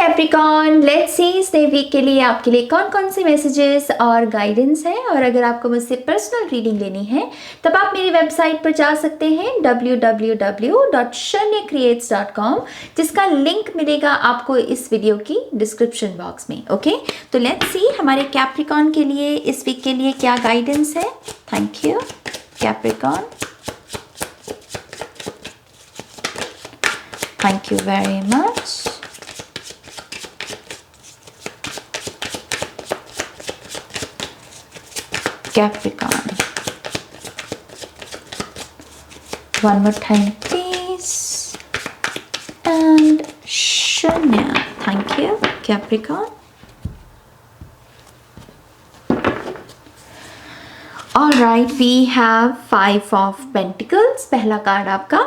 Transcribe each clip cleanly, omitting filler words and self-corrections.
Capricorn, let's see इस नए week के लिए आपके लिए कौन कौन से मैसेजेस और गाइडेंस है। और अगर आपको मुझसे पर्सनल रीडिंग लेनी है तब आप मेरी वेबसाइट पर जा सकते हैं www.shanyacreates.com, जिसका लिंक मिलेगा आपको इस वीडियो की डिस्क्रिप्शन बॉक्स में। ओके, तो लेट्स सी हमारे कैप्रिकॉर्न के लिए इस वीक के लिए क्या गाइडेंस है। Thank you Capricorn, thank you very much. Capricorn, one more time please, and Shanya, thank you Capricorn. All right, we have 5 of Pentacles, पहला कार्ड आपका।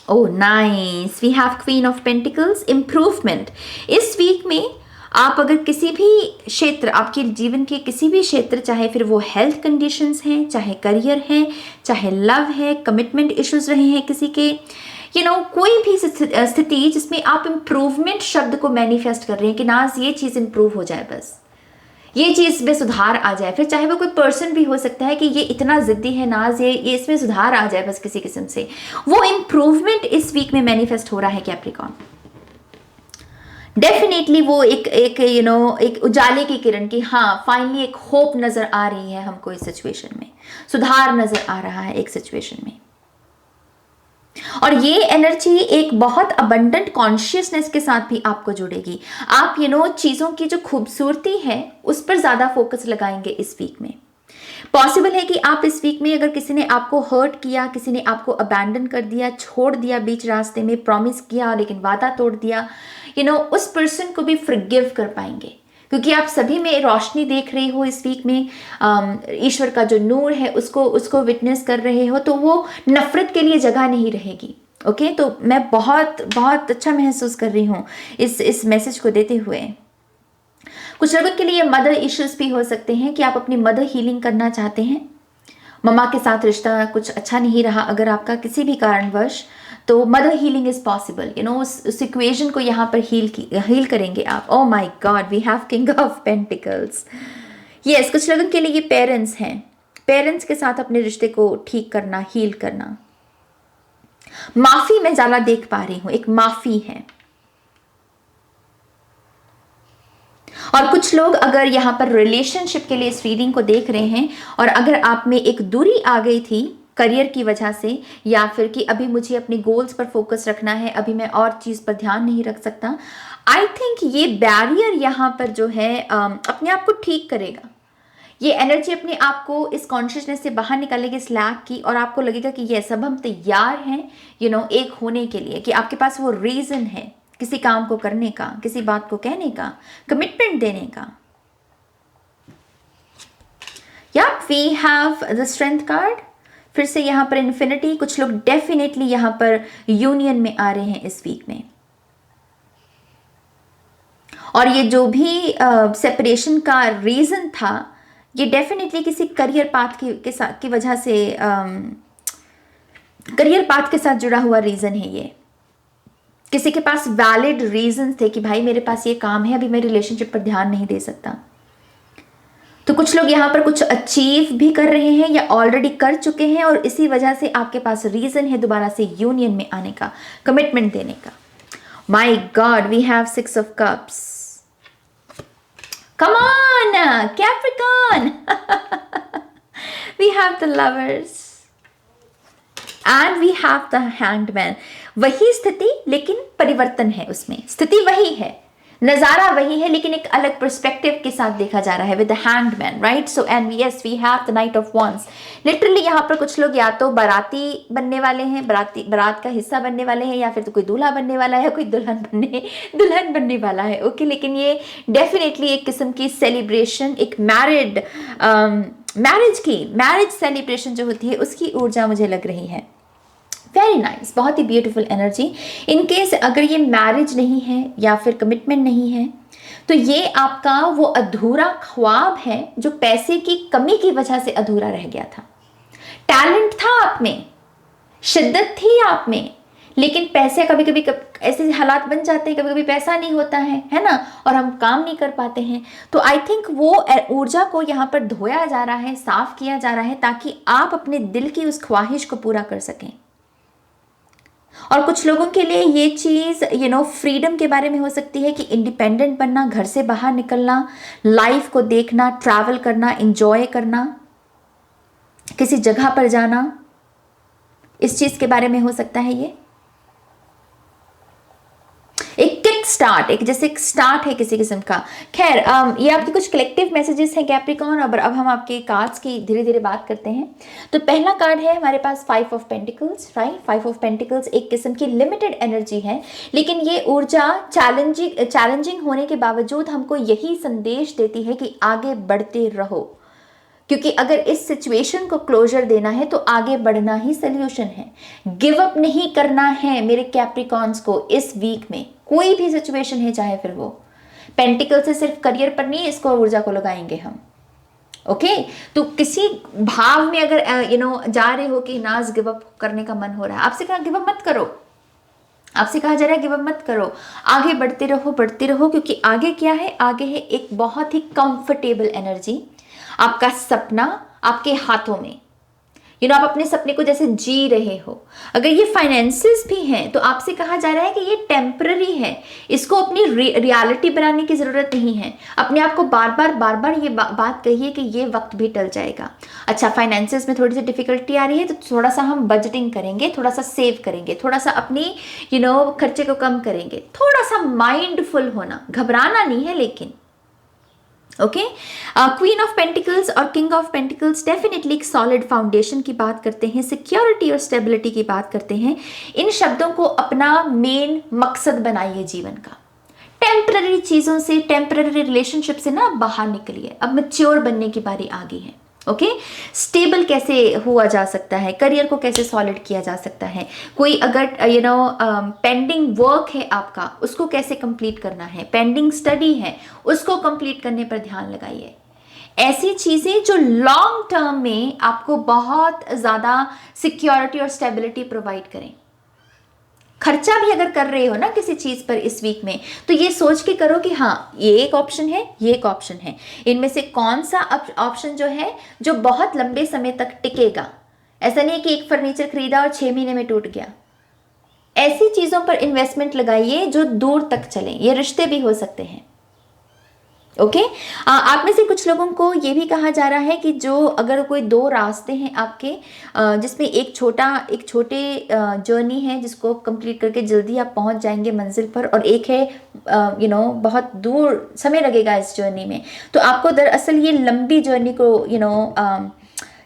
Oh nice, we have Queen of Pentacles, improvement। इस week में आप अगर किसी भी क्षेत्र, आपके जीवन के किसी भी क्षेत्र, चाहे फिर वो हेल्थ कंडीशंस हैं, चाहे करियर है, चाहे लव है, कमिटमेंट इश्यूज रहे हैं किसी के, कोई भी स्थिति जिसमें आप इम्प्रूवमेंट शब्द को मैनिफेस्ट कर रहे हैं कि नाज ये चीज़ इम्प्रूव हो जाए, बस ये चीज़ में सुधार आ जाए। फिर चाहे वो कोई पर्सन भी हो सकता है कि ये इतना ज़िद्दी है नाज, ये इसमें सुधार आ जाए बस किसी किस्म से। वो इम्प्रूवमेंट इस वीक में मैनिफेस्ट हो रहा है कैप्रिकॉर्न। डेफिनेटली वो एक उजाले की किरण की, हाँ फाइनली एक होप नजर आ रही है हमको इस सिचुएशन में, सुधार नजर आ रहा है एक सिचुएशन में। और ये एनर्जी एक बहुत अबंडेंट कॉन्शियसनेस के साथ भी आपको जुड़ेगी। आप चीजों की जो खूबसूरती है उस पर ज्यादा फोकस लगाएंगे इस वीक में। पॉसिबल है कि आप इस वीक में अगर किसी ने आपको हर्ट किया, किसी ने आपको अबैंडन कर दिया, छोड़ दिया बीच रास्ते में, प्रॉमिस किया लेकिन वादा तोड़ दिया, उस पर्सन को भी फॉरगिव कर पाएंगे, क्योंकि आप सभी में रोशनी देख रहे हो इस वीक में। ईश्वर का जो नूर है उसको विटनेस कर रहे हो, तो वो नफरत के लिए जगह नहीं रहेगी। ओके, तो मैं बहुत बहुत अच्छा महसूस कर रही हूँ इस मैसेज को देते हुए। कुछ लोगों के लिए मदर इश्यूज भी हो सकते हैं कि आप अपनी मदर हीलिंग करना चाहते हैं। मम्मा के साथ रिश्ता कुछ अच्छा नहीं रहा अगर आपका किसी भी कारणवश, तो मदर हीलिंग इज पॉसिबल। उस इक्वेशन को यहाँ पर हील करेंगे आप। Oh my God, we have king of pentacles. Yes, कुछ लोगों के लिए ये पेरेंट्स हैं, पेरेंट्स के साथ अपने रिश्ते को ठीक करना, हील करना। माफी मैं ज्यादा देख पा रही हूं, एक माफी है। और कुछ लोग अगर यहाँ पर रिलेशनशिप के लिए इस रीडिंग को देख रहे हैं और अगर आप में एक दूरी आ गई थी करियर की वजह से, या फिर कि अभी मुझे अपने गोल्स पर फोकस रखना है, अभी मैं और चीज़ पर ध्यान नहीं रख सकता, आई थिंक ये बैरियर यहाँ पर जो है अपने आप को ठीक करेगा। ये एनर्जी अपने आप को इस कॉन्शियसनेस से बाहर निकालेगी इस लैक की, और आपको लगेगा कि ये सब हम तैयार हैं एक होने के लिए, कि आपके पास वो रीज़न है किसी काम को करने का, किसी बात को कहने का, कमिटमेंट देने का। या we have the strength card, फिर से यहाँ पर इन्फिनिटी। कुछ लोग डेफिनेटली यहाँ पर यूनियन में आ रहे हैं इस वीक में, और ये जो भी सेपरेशन का रीजन था, ये डेफिनेटली किसी करियर पाथ की वजह से, करियर पाथ के साथ जुड़ा हुआ रीजन है। ये किसी के पास वैलिड रीजन थे कि भाई मेरे पास ये काम है, अभी मैं रिलेशनशिप पर ध्यान नहीं दे सकता। तो कुछ लोग यहाँ पर कुछ अचीव भी कर रहे हैं या ऑलरेडी कर चुके हैं, और इसी वजह से आपके पास रीजन है दोबारा से यूनियन में आने का, कमिटमेंट देने का। My God, we have 6 of cups. Come on Capricorn, we have the lovers and we have the hangman. वही स्थिति लेकिन परिवर्तन है उसमें, स्थिति वही है, नजारा वही है, लेकिन एक अलग पर्सपेक्टिव के साथ देखा जा रहा है with the hangman, right. So and yes, we have the knight of wands. Literally यहाँ पर कुछ लोग या तो बाराती बनने वाले हैं, बारात का हिस्सा बनने वाले हैं, या फिर तो कोई दूल्हा बनने वाला है, कोई दुल्हन बनने वाला है। ओके, लेकिन ये डेफिनेटली एक किस्म की सेलिब्रेशन, एक मैरिज सेलिब्रेशन जो होती है उसकी ऊर्जा मुझे लग रही है। वेरी नाइस, बहुत ही ब्यूटीफुल एनर्जी। इन केस अगर ये मैरिज नहीं है या फिर कमिटमेंट नहीं है, तो ये आपका वो अधूरा ख्वाब है जो पैसे की कमी की वजह से अधूरा रह गया था। टैलेंट था आप में, शिद्दत थी आप में, लेकिन पैसे कभी कभी ऐसे हालात बन जाते हैं, कभी कभी पैसा नहीं होता है ना, और हम काम नहीं कर पाते हैं। तो आई थिंक वो ऊर्जा को यहाँ पर धोया जा रहा है, साफ किया जा रहा है, ताकि आप अपने दिल की उस ख्वाहिश को पूरा कर सकें। और कुछ लोगों के लिए ये चीज़ फ्रीडम के बारे में हो सकती है कि इंडिपेंडेंट बनना, घर से बाहर निकलना, लाइफ को देखना, ट्रैवल करना, इंजॉय करना, किसी जगह पर जाना, इस चीज़ के बारे में हो सकता है। ये एक किक स्टार्ट, एक जैसे एक स्टार्ट है किसी किस्म का। खैर ये आपके कुछ कलेक्टिव मैसेजेस हैं कैप्रिकॉर्न। अब हम आपके कार्ड्स की धीरे धीरे बात करते हैं। तो पहला कार्ड है हमारे पास 5 of pentacles, right. 5 of pentacles एक किस्म की लिमिटेड एनर्जी है, लेकिन ये ऊर्जा चैलेंजिंग होने के बावजूद हमको यही संदेश देती है कि आगे बढ़ते रहो, क्योंकि अगर इस सिचुएशन को क्लोजर देना है तो आगे बढ़ना ही सल्यूशन है। गिव अप नहीं करना है मेरे कैप्रिकॉर्न्स को इस वीक में, कोई भी सिचुएशन है चाहे फिर वो पेंटिकल से सिर्फ करियर पर नहीं, इसको ऊर्जा को लगाएंगे हम। ओके तो किसी भाव में अगर जा रहे हो कि नाज गिव अप करने का मन हो रहा है, आपसे कहा गिव अप मत करो, आपसे कहा जा रहा है गिव अप मत करो, आगे बढ़ते रहो, बढ़ते रहो, क्योंकि आगे क्या है, आगे है एक बहुत ही कंफर्टेबल एनर्जी। आपका सपना आपके हाथों में, आप अपने सपने को जैसे जी रहे हो। अगर ये फाइनेंसेस भी हैं तो आपसे कहा जा रहा है कि ये टेम्पररी है, इसको अपनी रियलिटी बनाने की जरूरत नहीं है। अपने आप को बार बार ये बात कहिए कि ये वक्त भी टल जाएगा। अच्छा, फाइनेंसेस में थोड़ी सी डिफिकल्टी आ रही है तो थोड़ा सा हम बजटिंग करेंगे, थोड़ा सा सेव करेंगे, थोड़ा सा अपनी खर्चे को कम करेंगे, थोड़ा सा माइंडफुल होना, घबराना नहीं है लेकिन। ओके क्वीन ऑफ पेंटिकल्स और किंग ऑफ पेंटिकल्स डेफिनेटली एक सॉलिड फाउंडेशन की बात करते हैं, सिक्योरिटी और स्टेबिलिटी की बात करते हैं। इन शब्दों को अपना मेन मकसद बनाइए जीवन का। टेम्पररी चीज़ों से, टेम्पररी रिलेशनशिप से ना बाहर निकलिए, अब मैच्योर बनने की बारी आ गई है। ओके स्टेबल कैसे हुआ जा सकता है, करियर को कैसे सॉलिड किया जा सकता है, कोई अगर पेंडिंग वर्क है आपका, उसको कैसे कंप्लीट करना है, पेंडिंग स्टडी है उसको कंप्लीट करने पर ध्यान लगाइए। ऐसी चीज़ें जो लॉन्ग टर्म में आपको बहुत ज़्यादा सिक्योरिटी और स्टेबिलिटी प्रोवाइड करें। खर्चा भी अगर कर रहे हो ना किसी चीज़ पर इस वीक में, तो ये सोच के करो कि हाँ ये एक ऑप्शन है, ये एक ऑप्शन है, इनमें से कौन सा ऑप्शन जो है जो बहुत लंबे समय तक टिकेगा। ऐसा नहीं है कि एक फर्नीचर खरीदा और 6 महीने में टूट गया। ऐसी चीज़ों पर इन्वेस्टमेंट लगाइए जो दूर तक चलें। ये रिश्ते भी हो सकते हैं। ओके आप में से कुछ लोगों को ये भी कहा जा रहा है कि जो अगर कोई 2 रास्ते हैं आपके, जिसमें एक छोटे जर्नी है जिसको कंप्लीट करके जल्दी आप पहुंच जाएंगे मंजिल पर, और एक है बहुत दूर समय लगेगा इस जर्नी में, तो आपको दरअसल ये लंबी जर्नी को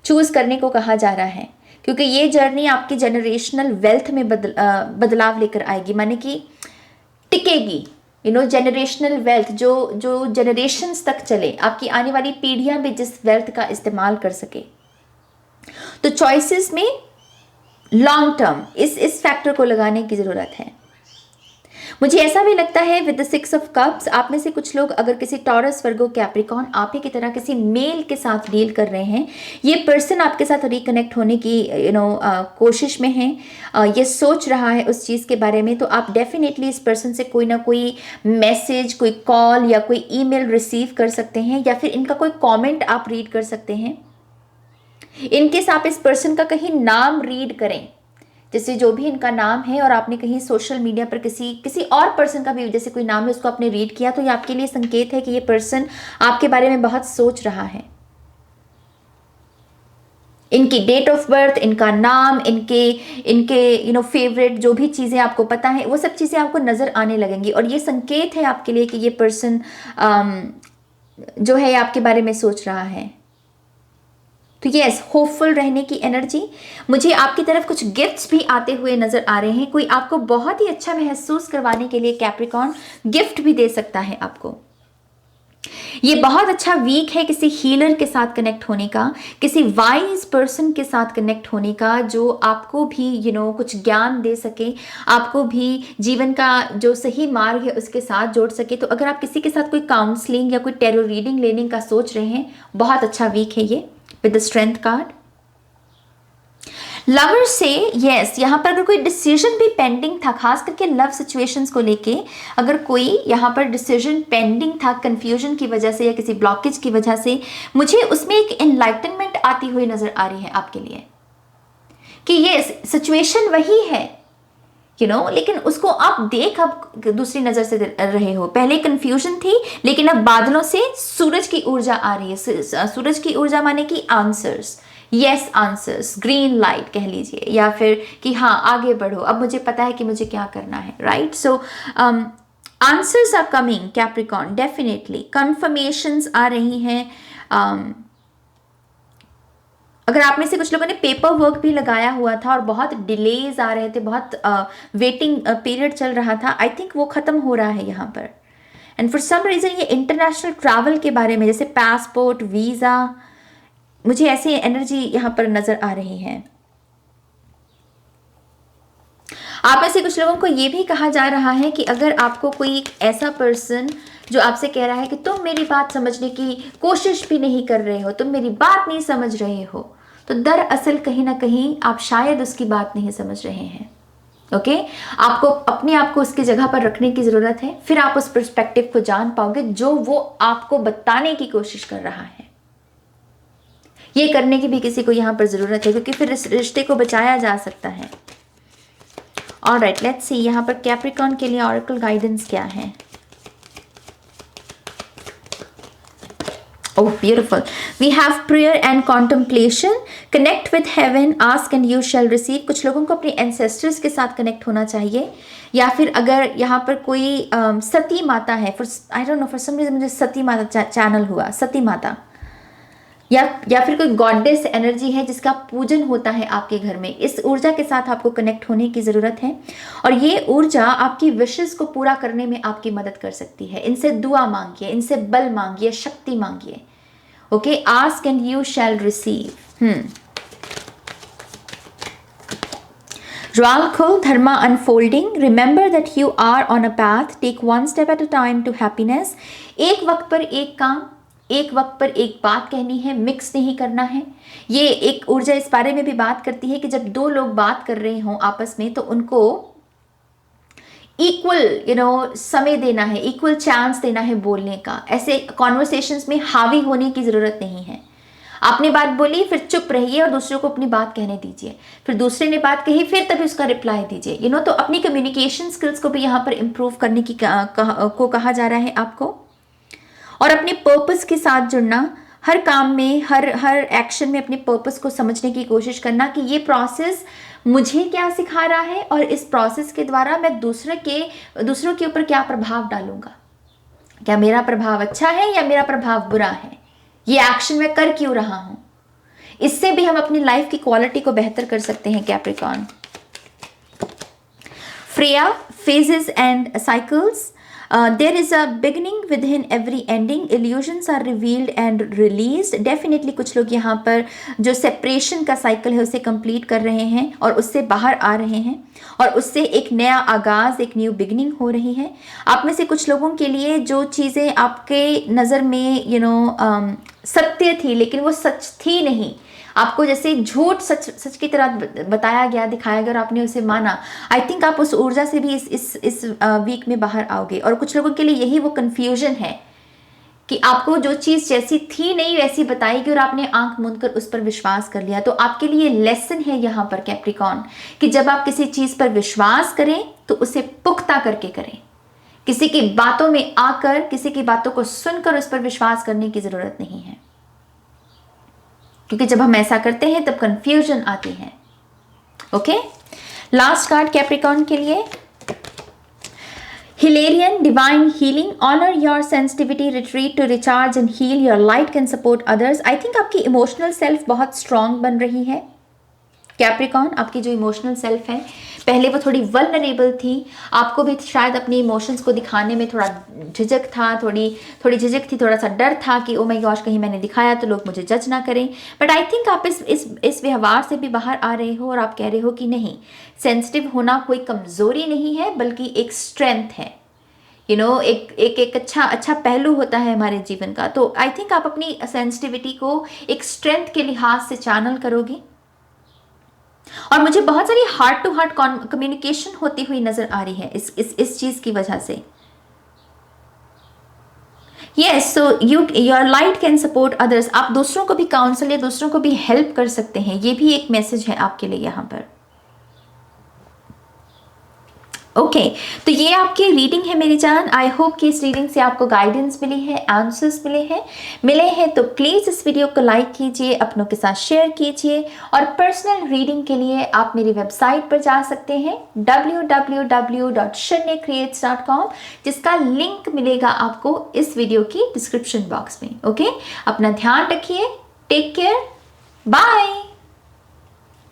चूज़ करने को कहा जा रहा है, क्योंकि ये जर्नी आपकी जनरेशनल वेल्थ में बदलाव लेकर आएगी, माने कि टिकेगी। जनरेशनल वेल्थ जो जनरेशन्स तक चले, आपकी आने वाली पीढ़ियां भी जिस वेल्थ का इस्तेमाल कर सके। तो चॉइसेस में लॉन्ग टर्म इस फैक्टर को लगाने की ज़रूरत है। मुझे ऐसा भी लगता है विद द 6 ऑफ कप्स, आप में से कुछ लोग अगर किसी टॉरस, वर्गो, कैप्रिकॉर्न आप ही की तरह किसी मेल के साथ डील कर रहे हैं, ये पर्सन आपके साथ रिकनेक्ट होने की कोशिश में है, ये सोच रहा है उस चीज़ के बारे में, तो आप डेफिनेटली इस पर्सन से कोई ना कोई मैसेज, कोई कॉल या कोई ईमेल रिसीव कर सकते हैं, या फिर इनका कोई कॉमेंट आप रीड कर सकते हैं। इनकेस आप इस पर्सन का कहीं नाम रीड करें, जैसे जो भी इनका नाम है, और आपने कहीं सोशल मीडिया पर किसी और पर्सन का भी जैसे कोई नाम है उसको आपने रीड किया, तो ये आपके लिए संकेत है कि ये पर्सन आपके बारे में बहुत सोच रहा है। इनकी डेट ऑफ बर्थ, इनका नाम, इनके फेवरेट जो भी चीज़ें आपको पता है, वो सब चीज़ें आपको नज़र आने लगेंगी, और ये संकेत है आपके लिए कि ये पर्सन जो है आपके बारे में सोच रहा है। तो यस, होपफुल रहने की एनर्जी। मुझे आपकी तरफ कुछ गिफ्ट्स भी आते हुए नजर आ रहे हैं। कोई आपको बहुत ही अच्छा महसूस करवाने के लिए कैप्रिकॉर्न गिफ्ट भी दे सकता है आपको। ये बहुत अच्छा वीक है किसी हीलर के साथ कनेक्ट होने का, किसी वाइज पर्सन के साथ कनेक्ट होने का, जो आपको भी कुछ ज्ञान दे सके, आपको भी जीवन का जो सही मार्ग है उसके साथ जोड़ सके। तो अगर आप किसी के साथ कोई काउंसलिंग या कोई टैरो रीडिंग लेने का सोच रहे हैं, बहुत अच्छा वीक है ये with the strength card. Lover से यस, यहाँ पर अगर कोई डिसीजन भी पेंडिंग था, खास करके लव सिचुएशंस को लेके अगर कोई यहाँ पर डिसीजन पेंडिंग था कंफ्यूजन की वजह से या किसी ब्लॉकेज की वजह से, मुझे उसमें एक एनलाइटनमेंट आती हुई नजर आ रही है आपके लिए कि ये सिचुएशन वही है लेकिन उसको आप देख अब दूसरी नजर से रहे हो। पहले कंफ्यूजन थी लेकिन अब बादलों से सूरज की ऊर्जा आ रही है। सूरज की ऊर्जा माने कि answers, yes answers, green light कह लीजिए, या फिर कि हाँ आगे बढ़ो, अब मुझे पता है कि मुझे क्या करना है, right. So answers are coming Capricorn, definitely confirmations आ रही हैं। अगर आप में से कुछ लोगों ने पेपर वर्क भी लगाया हुआ था और बहुत डिलेज आ रहे थे, बहुत वेटिंग पीरियड चल रहा था, आई थिंक वो ख़त्म हो रहा है यहाँ पर। एंड फॉर सम रीज़न ये इंटरनेशनल ट्रैवल के बारे में, जैसे पासपोर्ट, वीज़ा, मुझे ऐसी एनर्जी यहाँ पर नज़र आ रही है। आप में से कुछ लोगों को ये भी कहा जा रहा है कि अगर आपको कोई ऐसा पर्सन जो आपसे कह रहा है कि तुम मेरी बात समझने की कोशिश भी नहीं कर रहे हो, तुम मेरी बात नहीं समझ रहे हो, तो दरअसल कहीं ना कहीं आप शायद उसकी बात नहीं समझ रहे हैं। ओके, आपको अपने आप को उसकी जगह पर रखने की ज़रूरत है, फिर आप उस पर्सपेक्टिव को जान पाओगे जो वो आपको बताने की कोशिश कर रहा है। ये करने की भी किसी को यहाँ पर ज़रूरत है, क्योंकि फिर इस रिश्ते को बचाया जा सकता है। ऑलराइट, लेट्स सी यहाँ पर कैप्रिकॉर्न के लिए ऑरेकल गाइडेंस क्या है। Oh, beautiful. We have prayer and contemplation. Connect with heaven, ask and you shall receive. कुछ लोगों को अपने ancestors के साथ कनेक्ट होना चाहिए, या फिर अगर यहाँ पर कोई सती माता है, I don't know, for some reason मुझे सती माता चैनल हुआ, सती माता, या फिर कोई गॉडेस एनर्जी है जिसका पूजन होता है आपके घर में, इस ऊर्जा के साथ आपको कनेक्ट होने की ज़रूरत है। और ये ऊर्जा आपकी विशेस को पूरा करने में आपकी मदद कर सकती है। इनसे दुआ मांगिए, इनसे बल मांगिए, शक्ति मांगिए। Okay, ask and you shall receive. Ralkul Dharma unfolding. Remember that you are on a path. Take one step at a time to happiness. एक वक्त पर एक काम, एक वक्त पर एक बात कहनी है, मिक्स नहीं करना है। ये एक ऊर्जा इस बारे में भी बात करती है कि जब दो लोग बात कर रहे हों आपस में, तो उनको इक्वल समय देना है, इक्वल चांस देना है बोलने का। ऐसे कॉन्वर्सेशंस में हावी होने की ज़रूरत नहीं है। आपने बात बोली, फिर चुप रहिए और दूसरे को अपनी बात कहने दीजिए। फिर दूसरे ने बात कही, फिर तभी उसका रिप्लाई दीजिए। तो अपनी कम्युनिकेशन स्किल्स को भी यहाँ पर इम्प्रूव करने की को कहा जा रहा है आपको। और अपने पर्पस के साथ जुड़ना, हर काम में, हर एक्शन में अपने पर्पस को समझने की कोशिश करना कि ये प्रोसेस मुझे क्या सिखा रहा है और इस प्रोसेस के द्वारा मैं दूसरों के ऊपर क्या प्रभाव डालूंगा। क्या मेरा प्रभाव अच्छा है या मेरा प्रभाव बुरा है, ये एक्शन मैं कर क्यों रहा हूं। इससे भी हम अपनी लाइफ की क्वालिटी को बेहतर कर सकते हैं Capricorn. Freya, phases and cycles. There is a beginning within every ending. Illusions are revealed and released. Definitely कुछ लोग यहाँ पर जो सेपरेशन का साइकिल है उसे कंप्लीट कर रहे हैं और उससे बाहर आ रहे हैं, और उससे एक नया आगाज़, एक न्यू बिगनिंग हो रही है। आप में से कुछ लोगों के लिए जो चीज़ें आपके नज़र में सत्य थी लेकिन वो सच थी नहीं, आपको जैसे झूठ सच की तरह बताया गया, दिखाया गया और आपने उसे माना, आई थिंक आप उस ऊर्जा से भी इस वीक में बाहर आओगे। और कुछ लोगों के लिए यही वो कन्फ्यूजन है कि आपको जो चीज़ जैसी थी नहीं वैसी बताई गई और आपने आंख मूंद कर उस पर विश्वास कर लिया। तो आपके लिए लेसन है यहाँ पर कैप्रिकॉर्न कि जब आप किसी चीज़ पर विश्वास करें तो उसे पुख्ता करके करें। किसी की बातों में आकर, किसी की बातों को सुनकर उस पर विश्वास करने की ज़रूरत नहीं है, क्योंकि जब हम ऐसा करते हैं तब कंफ्यूजन आती है। ओके, लास्ट कार्ड कैप्रिकॉर्न के लिए, Hilarion, divine healing. Honor your sensitivity, retreat to recharge and heal. Your light can support others. I think आपकी इमोशनल सेल्फ बहुत स्ट्रॉन्ग बन रही है कैप्रिकॉर्न। आपकी जो इमोशनल सेल्फ है, पहले वो थोड़ी वल्नरेबल थी, आपको भी शायद अपनी इमोशंस को दिखाने में थोड़ा झिझक था, थोड़ी झिझक थी, थोड़ा सा डर था कि ओ माय गॉश कहीं मैंने दिखाया तो लोग मुझे जज ना करें। बट आई थिंक आप इस व्यवहार से भी बाहर आ रहे हो और आप कह रहे हो कि नहीं, सेंसिटिव होना कोई कमज़ोरी नहीं है बल्कि एक स्ट्रेंथ है। एक अच्छा पहलू होता है हमारे जीवन का। तो आई थिंक आप अपनी सेंसिटिविटी को एक स्ट्रेंथ के लिहाज से चैनल करोगे और मुझे बहुत सारी हार्ट टू हार्ट कम्युनिकेशन होती हुई नजर आ रही है इस चीज की वजह से। Yes, so your light can support others. आप दूसरों को भी काउंसल या दूसरों को भी हेल्प कर सकते हैं, ये भी एक मैसेज है आपके लिए यहाँ पर। ओके तो ये आपकी रीडिंग है मेरी जान। आई होप कि इस रीडिंग से आपको गाइडेंस मिली है, आंसर्स मिले हैं तो प्लीज़ इस वीडियो को लाइक कीजिए, अपनों के साथ शेयर कीजिए। और पर्सनल रीडिंग के लिए आप मेरी वेबसाइट पर जा सकते हैं www.shanyacreates.com, जिसका लिंक मिलेगा आपको इस वीडियो की डिस्क्रिप्शन बॉक्स में। ओके, अपना ध्यान रखिए, टेक केयर, बाय।